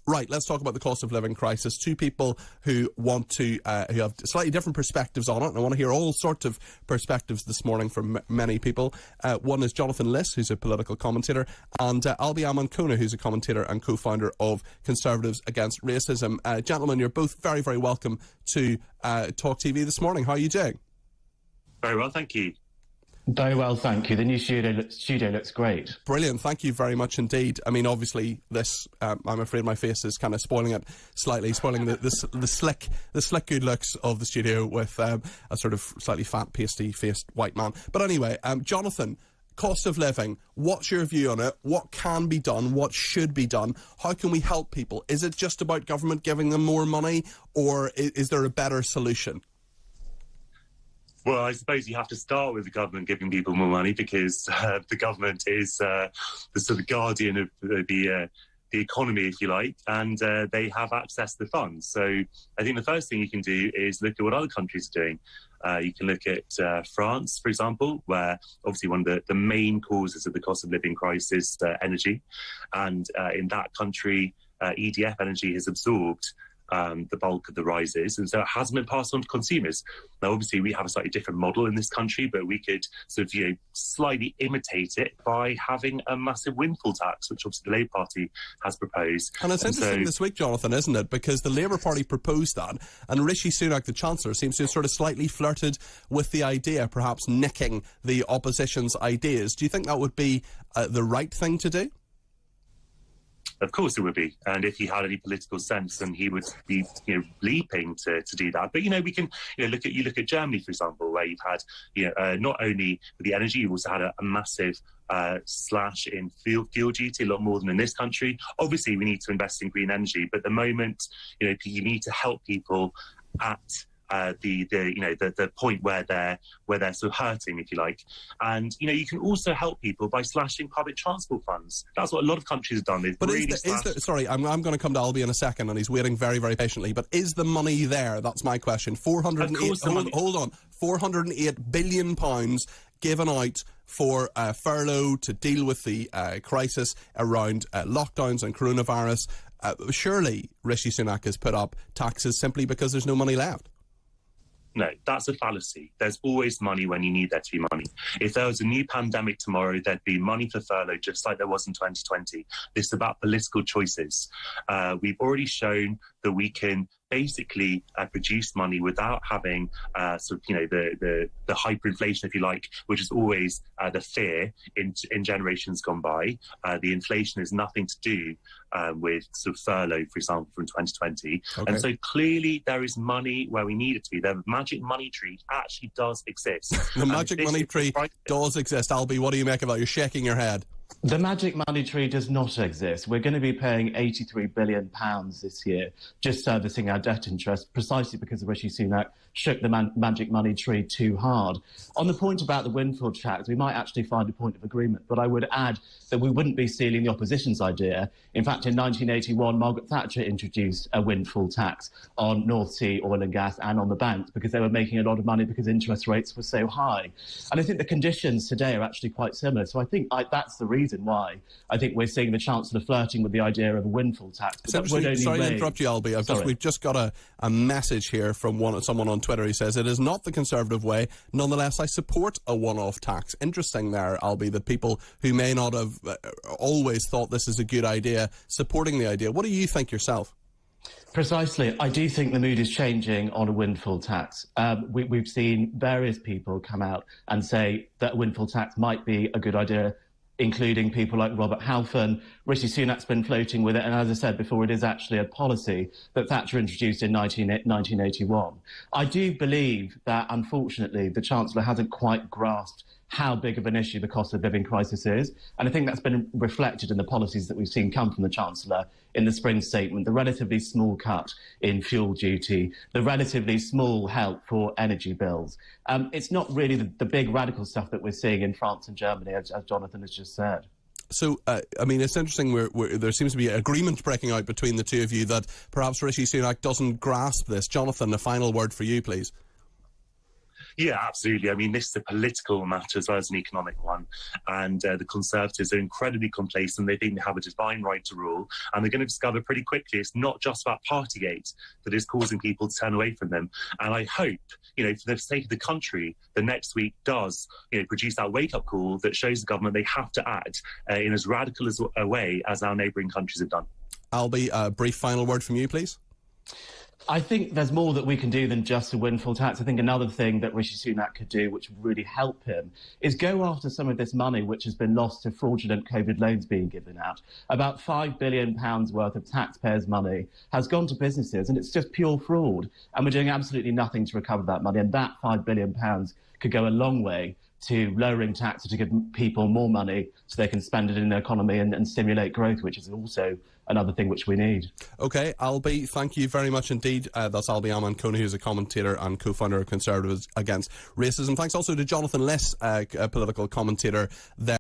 Right, let's talk about the cost of living crisis. Two people who want to, who have slightly different perspectives on it, and I want to hear all sorts of perspectives this morning from many people. One is Jonathan Liss, who's a political commentator, and Albie Amankona, who's a commentator and co-founder of Conservatives Against Racism. Gentlemen, you're both very, very welcome to TalkTV this morning. How are you doing? Very well, thank you. Very well, thank you. The new studio looks great. Brilliant, thank you very much indeed. I mean, obviously, this, I'm afraid my face is kind of spoiling it slightly, spoiling the slick good looks of the studio with a sort of slightly fat, pasty-faced white man. But anyway, Jonathan, cost of living, what's your view on it? What can be done? What should be done? How can we help people? Is it just about government giving them more money, or is there a better solution? Well, I suppose you have to start with the government giving people more money, because the government is the sort of guardian of the economy, if you like, and they have access to the funds. So I think the first thing you can do is look at what other countries are doing. You can look at France, for example, where obviously one of the main causes of the cost of living crisis is energy. And in that country, EDF Energy has absorbed the bulk of the rises, and so it hasn't been passed on to consumers. Now, obviously, we have a slightly different model in this country, but we could sort of, slightly imitate it by having a massive windfall tax, which obviously the Labour Party has proposed. And it's interesting this week, Jonathan, isn't it? Because the Labour Party proposed that, and Rishi Sunak, the Chancellor, seems to have sort of slightly flirted with the idea, perhaps nicking the opposition's ideas. Do you think that would be the right thing to do? Of course it would be, and if he had any political sense, then he would be, leaping to do that. But we can, look at Germany, for example, where you've had, not only with the energy, you've also had a massive slash in fuel duty, a lot more than in this country. Obviously, we need to invest in green energy, but at the moment, you need to help people at the point where they're sort of hurting, if you like. And you can also help people by slashing public transport funds. That's what a lot of countries have done. But sorry, I'm going to come to Albie in a second, and he's waiting very, very patiently. But is the money there? That's my question. Hold on, £408 billion given out for furlough to deal with the crisis around lockdowns and coronavirus. Surely Rishi Sunak has put up taxes simply because there's no money left. No, that's a fallacy. There's always money when you need there to be money. If there was a new pandemic tomorrow, there'd be money for furlough, just like there was in 2020. This is about political choices. We've already shown that we can basically produce money without having the hyperinflation, if you like, which is always the fear in generations gone by. The inflation has nothing to do with sort of furlough, for example, from 2020. Okay. And so clearly there is money where we need it to be. The magic money tree actually does exist. The magic money tree does exist. Albie, what do you make of that? You're shaking your head. The magic money tree does not exist. We're going to be paying £83 billion this year just servicing our debt interest, precisely because Rishi Sunak shook the magic money tree too hard. On the point about the windfall tax, we might actually find a point of agreement, but I would add that we wouldn't be stealing the opposition's idea. In fact, in 1981, Margaret Thatcher introduced a windfall tax on North Sea oil and gas and on the banks because they were making a lot of money because interest rates were so high. And I think the conditions today are actually quite similar. So I think that's the reason why I think we're seeing the Chancellor flirting with the idea of a windfall tax. Sorry to interrupt you, Albie. We've just got a message here from someone on Twitter. He says, it is not the Conservative way. Nonetheless, I support a one-off tax. Interesting there, Albie, that people who may not have always thought this is a good idea, supporting the idea. What do you think yourself? Precisely. I do think the mood is changing on a windfall tax. We've seen various people come out and say that a windfall tax might be a good idea, including people like Robert Halfon. Rishi Sunak's been floating with it, and as I said before, it is actually a policy that Thatcher introduced in 1981. I do believe that, unfortunately, the Chancellor hasn't quite grasped how big of an issue the cost of living crisis is. And I think that's been reflected in the policies that we've seen come from the Chancellor in the spring statement, the relatively small cut in fuel duty, the relatively small help for energy bills. It's not really the big radical stuff that we're seeing in France and Germany, as Jonathan has just said. So, it's interesting, there seems to be agreement breaking out between the two of you that perhaps Rishi Sunak doesn't grasp this. Jonathan, a final word for you, please. Yeah, absolutely. I mean, this is a political matter as well as an economic one. And the Conservatives are incredibly complacent. They think they have a divine right to rule. And they're going to discover pretty quickly it's not just about Partygate that is causing people to turn away from them. And I hope, for the sake of the country, the next week does, produce that wake-up call that shows the government they have to act in as radical a way as our neighbouring countries have done. Albie, a brief final word from you, please. I think there's more that we can do than just a windfall tax. I think another thing that Rishi Sunak could do, which would really help him, is go after some of this money which has been lost to fraudulent COVID loans being given out. About £5 billion worth of taxpayers' money has gone to businesses, and it's just pure fraud. And we're doing absolutely nothing to recover that money. And that £5 billion could go a long way to lowering taxes to give people more money so they can spend it in the economy and stimulate growth, which is also another thing which we need. OK, Albie, thank you very much indeed. That's Albie Amankona, who's a commentator and co-founder of Conservatives Against Racism. Thanks also to Jonathan Liss, a political commentator there.